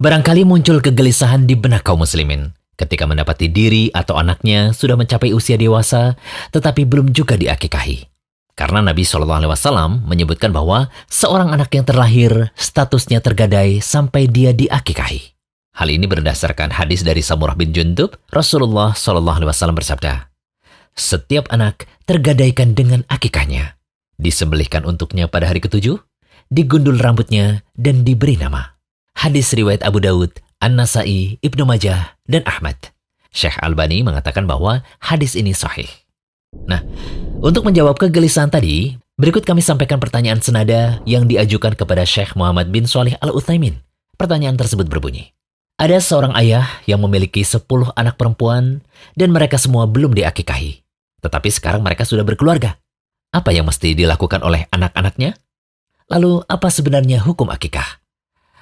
Barangkali muncul kegelisahan di benak kaum muslimin ketika mendapati diri atau anaknya sudah mencapai usia dewasa tetapi belum juga diakikahi. Karena Nabi SAW menyebutkan bahwa seorang anak yang terlahir statusnya tergadai sampai dia diakikahi. Hal ini berdasarkan hadis dari Samurah bin Jundub. Rasulullah SAW bersabda, "Setiap anak tergadaikan dengan akikahnya, disembelihkan untuknya pada hari ketujuh, digundul rambutnya dan diberi nama." Hadis riwayat Abu Daud, An-Nasai, Ibnu Majah, dan Ahmad. Syekh Albani mengatakan bahwa hadis ini sahih. Nah, untuk menjawab kegelisahan tadi, berikut kami sampaikan pertanyaan senada yang diajukan kepada Syekh Muhammad bin Shalih Al-Utsaimin. Pertanyaan tersebut berbunyi, ada seorang ayah yang memiliki 10 anak perempuan dan mereka semua belum diakikahi. Tetapi sekarang mereka sudah berkeluarga. Apa yang mesti dilakukan oleh anak-anaknya? Lalu apa sebenarnya hukum akikah?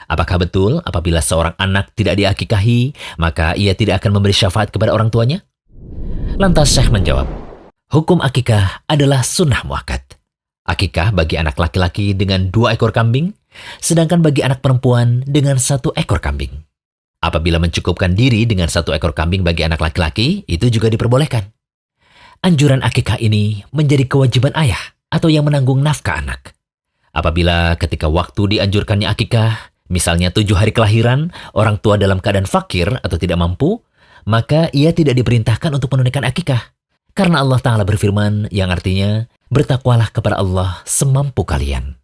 Apakah betul apabila seorang anak tidak diakikahi, maka ia tidak akan memberi syafaat kepada orang tuanya? Lantas Syekh menjawab, hukum akikah adalah sunnah muakkad. Akikah bagi anak laki-laki dengan 2 ekor kambing, sedangkan bagi anak perempuan dengan 1 ekor kambing. Apabila mencukupkan diri dengan 1 ekor kambing bagi anak laki-laki, itu juga diperbolehkan. Anjuran akikah ini menjadi kewajiban ayah atau yang menanggung nafkah anak. Apabila ketika waktu dianjurkannya akikah, misalnya 7 hari kelahiran, orang tua dalam keadaan fakir atau tidak mampu, maka ia tidak diperintahkan untuk menunaikan akikah. Karena Allah Ta'ala berfirman yang artinya, bertakwalah kepada Allah semampu kalian.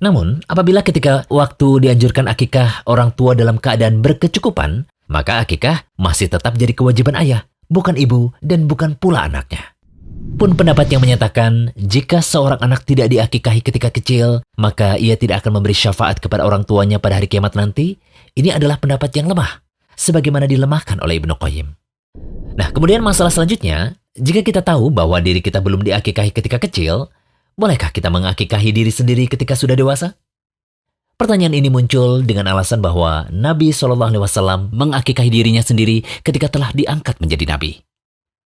Namun, apabila ketika waktu dianjurkan akikah orang tua dalam keadaan berkecukupan, maka akikah masih tetap jadi kewajiban ayah, bukan ibu dan bukan pula anaknya. Pun pendapat yang menyatakan jika seorang anak tidak diakikahi ketika kecil, maka ia tidak akan memberi syafaat kepada orang tuanya pada hari kiamat nanti, ini adalah pendapat yang lemah, sebagaimana dilemahkan oleh Ibnu Qayyim. Nah, kemudian masalah selanjutnya, jika kita tahu bahwa diri kita belum diakikahi ketika kecil, bolehkah kita mengakikahi diri sendiri ketika sudah dewasa? Pertanyaan ini muncul dengan alasan bahwa Nabi SAW mengakikahi dirinya sendiri ketika telah diangkat menjadi Nabi.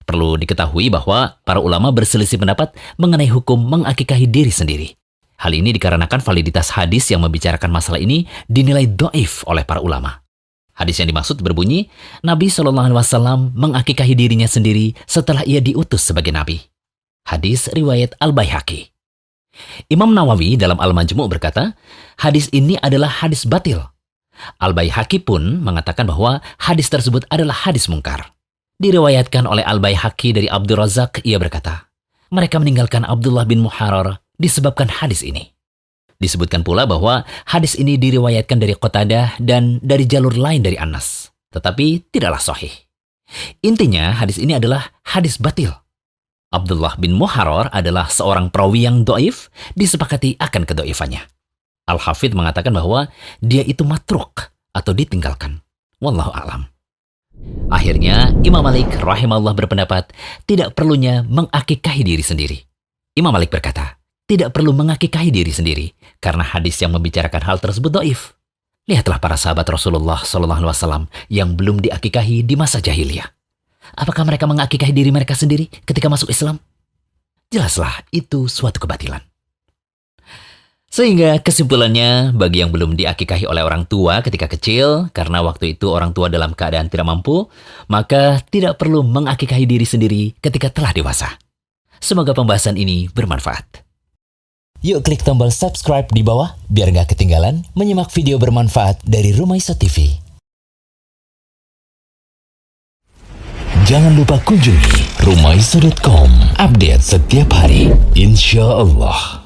Perlu diketahui bahwa para ulama berselisih pendapat mengenai hukum mengakikahi diri sendiri. Hal ini dikarenakan validitas hadis yang membicarakan masalah ini dinilai dhaif oleh para ulama. Hadis yang dimaksud berbunyi, Nabi SAW mengakikahi dirinya sendiri setelah ia diutus sebagai Nabi. Hadis riwayat Al-Baihaqi. Imam Nawawi dalam Al-Majmu' berkata, hadis ini adalah hadis batil. Al-Baihaqi pun mengatakan bahwa hadis tersebut adalah hadis mungkar. Diriwayatkan oleh Al-Baihaqi dari Abdul Razak, ia berkata, mereka meninggalkan Abdullah bin Muharrar disebabkan hadis ini. Disebutkan pula bahwa hadis ini diriwayatkan dari Qatadah dan dari jalur lain dari Anas, tetapi tidaklah sahih. Intinya, hadis ini adalah hadis batil. Abdullah bin Muharrar adalah seorang perawi yang dhaif, disepakati akan kedhaifannya. Al-Hafidh mengatakan bahwa dia itu matruk atau ditinggalkan. Wallahu a'lam. Akhirnya, Imam Malik rahimahullah berpendapat tidak perlunya mengakikahi diri sendiri. Imam Malik berkata, tidak perlu mengakikahi diri sendiri karena hadis yang membicarakan hal tersebut dhaif. Lihatlah para sahabat Rasulullah SAW yang belum diakikahi di masa jahiliyah. Apakah mereka mengakikahi diri mereka sendiri ketika masuk Islam? Jelaslah itu suatu kebatilan. Sehingga kesimpulannya, bagi yang belum diakikahi oleh orang tua ketika kecil, karena waktu itu orang tua dalam keadaan tidak mampu, maka tidak perlu mengakikahi diri sendiri ketika telah dewasa. Semoga pembahasan ini bermanfaat. Yuk klik tombol subscribe di bawah, biar nggak ketinggalan menyimak video bermanfaat dari Rumaiso TV. Jangan lupa kunjungi rumaiso.com, update setiap hari, insya Allah.